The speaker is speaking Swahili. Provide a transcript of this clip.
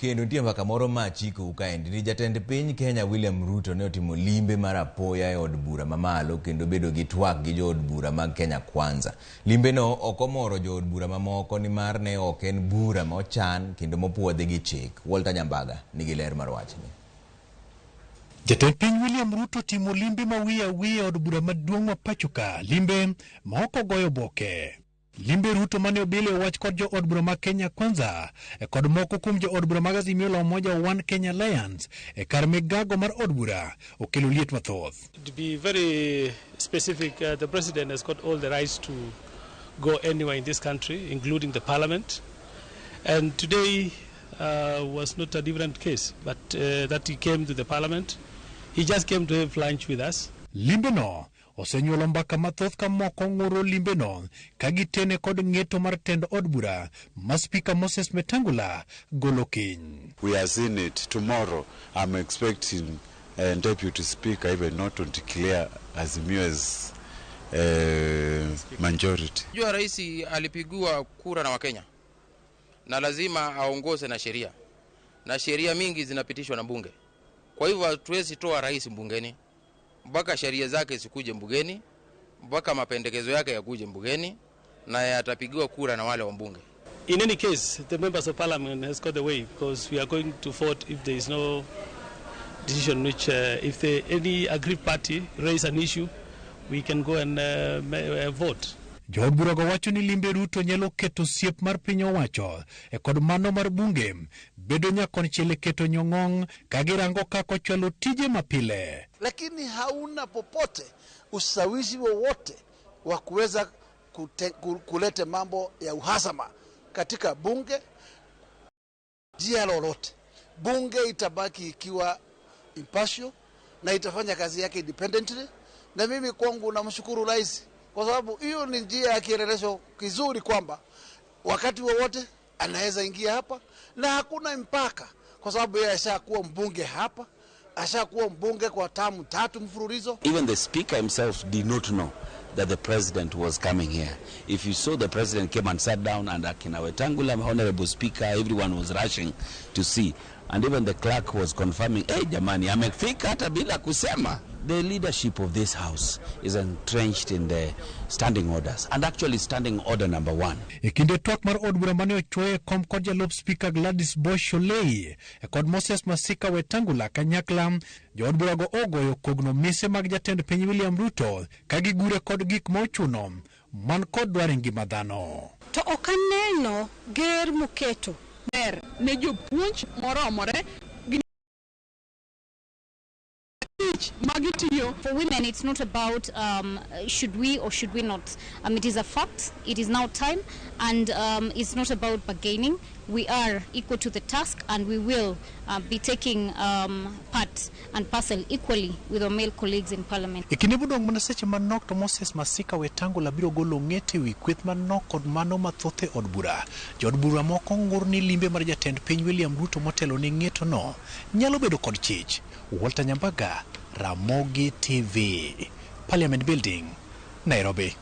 kendo nitie mbaka moro machiko kaendi ni jatend piny Kenya William Ruto ne otimo limbe mar apoya e od bura mamalo kendo bedo gi twak gi jood bura mag Kenya Kwanza. Limbe no okomoro jood bura mamoko ni mar ne ok en bura mochan kendo mopuodhi gi chik. Walter Nyambaga nigi ler mar wachni. Jatend piny William Ruto timo limbe wiye od bura maduong' ma pachoka, limbe ma ok ogoyo boke. Limbe Ruto mane obile wach kod jo od bura mag Kenya Kwanza kod moko kuom jo od bura mag Azimio la Umoja One Kenya Alliance kar migago mar od bura okelo liet mathoth. To be very specific, the president has got all the rights to go anywhere in this country, including the parliament. And today was not a different case, but that he came to the parliament. He just came to have lunch with us. Limbe no osenyuolo mbaka mathoth ka moko ng'uro limbe no ka gitene kod ng'eto mar tend od bura ma Speaker Moses Wetangula golo kiny. We are seeing it tomorrow. I'm expecting Deputy Speaker even not to declare Azimio as majority. Jua rais alipigwa kura na Wakenya na lazima aongoze na sheria, na sheria mingi zinapitishwa na bunge. Kwa hivyo hatuwezi toa rais mbungeni mpaka sheria zake zikuje mbungeni, mpaka mapendekezo yake yakuje mbungeni na yatapigiwa kura na wale wa mbunge. In any case, the members of parliament has got the way, because we are going to vote if there is no decision which if any aggrieved party raise an issue, we can go and vote. Jood bura go wacho ni limbe Ruto nyalo keto siep mar piny owacho kod mano mar bunge bedo nyakonchiel keto nyong'ong ka girango kako chwalo tije mapile. Lakini hauna popote usawishi wowote wa kuweza kulete mambo ya uhasama katika bunge. Jia lolote bunge itabaki ikiwa impartial na itafanya kazi yake independently, na mimi kwangu namshukuru rais kwa sababu hiyo ni njia ya kielelezo kizuri kwamba wakati wowote anaweza ingia hapa na hakuna mpaka, kwa sababu yeye ashakuwa mbunge hapa, ashakuwa mbunge kwa tamu 3 mfululizo. Even the speaker himself did not know that the president was coming here. If you saw the president came and sat down, and Akina Wetangula, honorable speaker, everyone was rushing to see, and even the clerk was confirming, hey jamani, amefika hata bila kusema. The leadership of this house is entrenched in the standing orders, and actually standing order number 1. Ikinde twak mar od bura mane ochwoye kom kod jalup Speaker Gladys Bosh-Olei kod Moses Masika Wetangula kanyakla, jo od bura go ogoyo kogno mise mag jatend piny William Ruto ka gigure kod gik mochuno man kod dware ngima dhano. To okaneno ger muketo ber ne jopuonj moromore. For women, it's not about should we or should we not. It is a fact. It is now time, and it's not about bargaining. We are equal to the task, and we will be taking part and parcel equally with our male colleagues in parliament. Ikinebudong manaseche manok to Moses Masika Wetangula biro golo ng'ete wi kweth manok kod mano mathothe od bura. Jod bura moko ngur ni limbe mar jatend piny William Ruto motelo ni ng'eto no nyalo bedo kod chich. Walter Nyambaga, Ramogi TV, Parliament Building, Nairobi.